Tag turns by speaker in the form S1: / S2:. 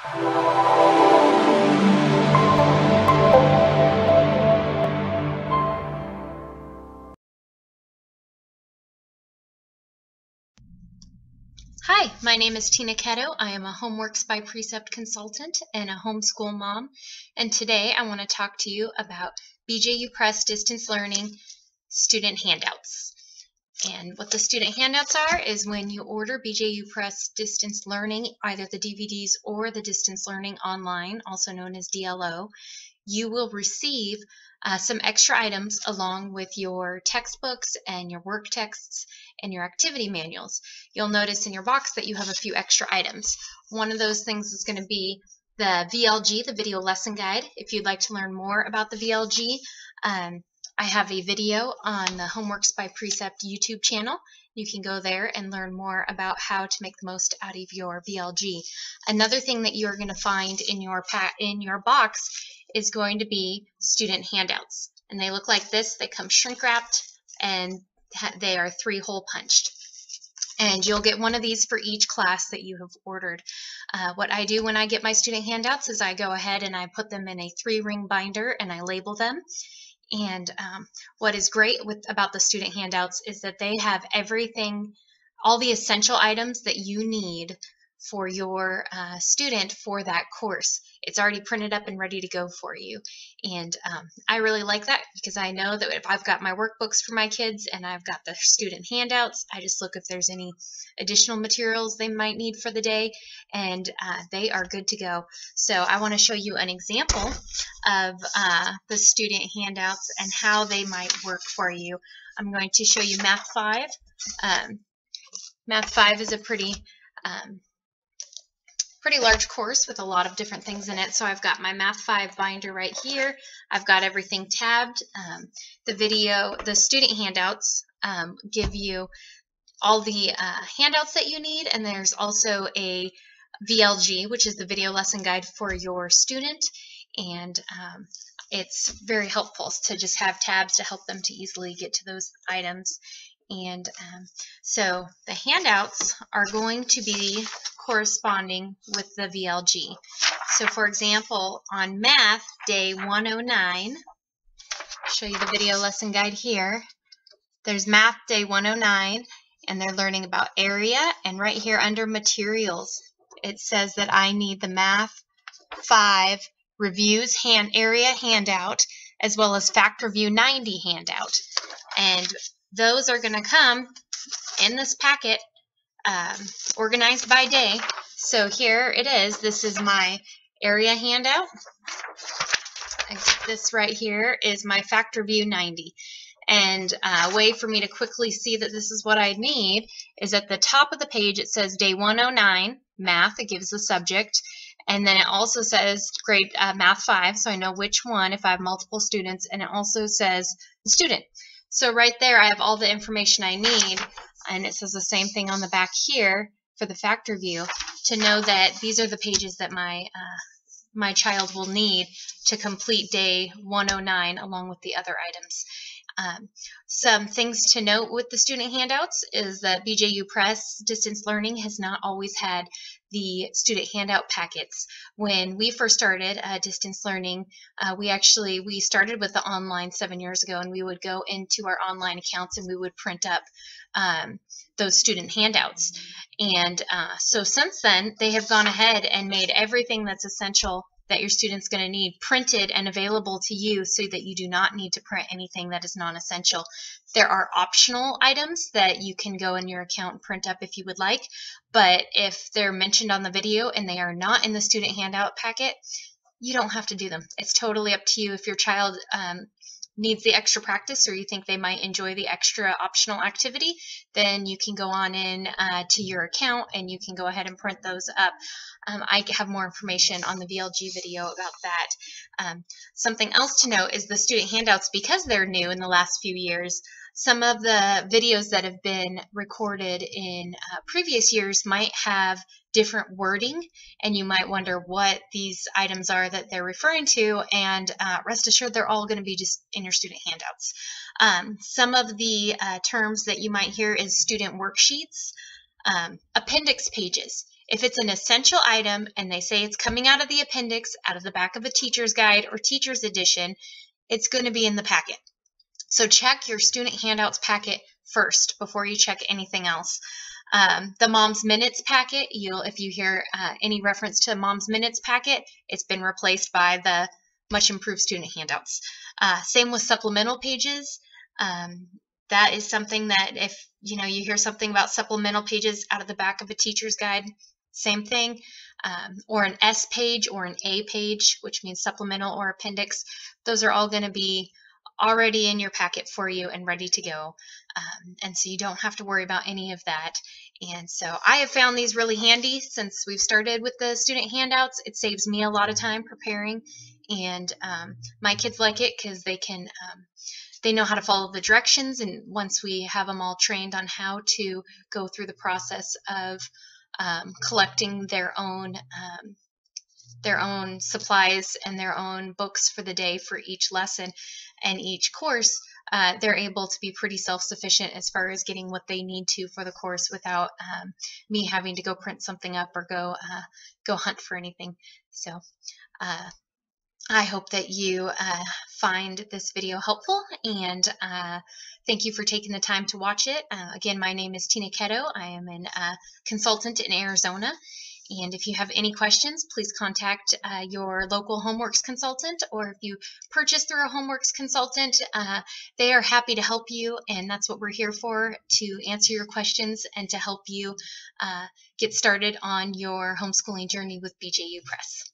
S1: Hi, my name is Tina Ketto. I am a Homeworks by Precept consultant and a homeschool mom. And today I want to talk to you about BJU Press Distance Learning student handouts. And what the student handouts are is when you order BJU Press Distance Learning, either the DVDs or the Distance Learning Online, also known as DLO, you will receive some extra items along with your textbooks and your work texts and your activity manuals. You'll notice in your box that you have a few extra items. One of those things is going to be the VLG, the video lesson guide. If you'd like to learn more about the VLG, I have a video on the Homeworks by Precept YouTube channel. You can go there and learn more about how to make the most out of your VLG. Another thing that you're going to find in your box is going to be student handouts. And they look like this. They come shrink wrapped and they are 3-hole punched. And you'll get one of these for each class that you have ordered. What I do when I get my student handouts is I go ahead and I put them in a 3-ring binder and I label them. And what is great about the student handouts is that they have everything, all the essential items that you need for your student for that course. It's already printed up and ready to go for you. And I really like that because I know that if I've got my workbooks for my kids and I've got the student handouts, I just look if there's any additional materials they might need for the day, and they are good to go. So I want to show you an example of the student handouts and how they might work for you. I'm going to show you Math 5. Math 5 is a pretty large course with a lot of different things in it. So I've got my Math 5 binder right here. I've got everything tabbed. The student handouts give you all the handouts that you need, and there's also a VLG, which is the video lesson guide for your student, and it's very helpful to just have tabs to help them to easily get to those items. And so the handouts are going to be corresponding with the VLG. So for example, on Math Day 109, I'll show you the video lesson guide here. There's Math Day 109, and they're learning about area, and right here under materials, it says that I need the Math 5 Reviews Area handout, as well as Fact Review 90 handout. And those are going to come in this packet, organized by day. So here it is. This is my area handout. This right here is my Fact Review 90. And a way for me to quickly see that this is what I need is at the top of the page it says Day 109, Math. It gives the subject. And then it also says grade Math 5, so I know which one if I have multiple students. And it also says the student. So right there I have all the information I need, and it says the same thing on the back here for the fact review to know that these are the pages that my child will need to complete day 109 along with the other items. Some things to note with the student handouts is that BJU Press Distance Learning has not always had the student handout packets. When we first started distance learning, we started with the online 7 years ago, and we would go into our online accounts and we would print up those student handouts. And so since then, they have gone ahead and made everything that's essential that your student's going to need printed and available to you so that you do not need to print anything that is non-essential. There are optional items that you can go in your account and print up if you would like, but if they're mentioned on the video and they are not in the student handout packet, you don't have to do them. It's totally up to you. If your child needs the extra practice or you think they might enjoy the extra optional activity, then you can go on in to your account and you can go ahead and print those up. I have more information on the VLG video about that. Something else to note is the student handouts, because they're new in the last few years, some of the videos that have been recorded in previous years might have different wording, and you might wonder what these items are that they're referring to, and rest assured they're all going to be just in your student handouts. Some of the terms that you might hear is student worksheets, appendix pages. If it's an essential item and they say it's coming out of the appendix, out of the back of a teacher's guide or teacher's edition, it's going to be in the packet. So check your student handouts packet first before you check anything else. The Mom's Minutes packet, if you hear any reference to the Mom's Minutes packet, it's been replaced by the much improved student handouts. Same with supplemental pages. That is something that if you hear something about supplemental pages out of the back of a teacher's guide, same thing. Or an S page or an A page, which means supplemental or appendix. Those are all going to be already in your packet for you and ready to go. And so you don't have to worry about any of that. And so I have found these really handy since we've started with the student handouts. It saves me a lot of time preparing, and my kids like it because they know how to follow the directions, and once we have them all trained on how to go through the process of collecting their own supplies and their own books for the day for each lesson and each course, they're able to be pretty self-sufficient as far as getting what they need to for the course without me having to go print something up or go hunt for anything. So I hope that you find this video helpful, and thank you for taking the time to watch it. Again, my name is Tina Ketto. I am a consultant in Arizona, and if you have any questions, please contact your local Homeworks consultant, or if you purchase through a Homeworks consultant, they are happy to help you, and that's what we're here for, to answer your questions and to help you get started on your homeschooling journey with BJU Press.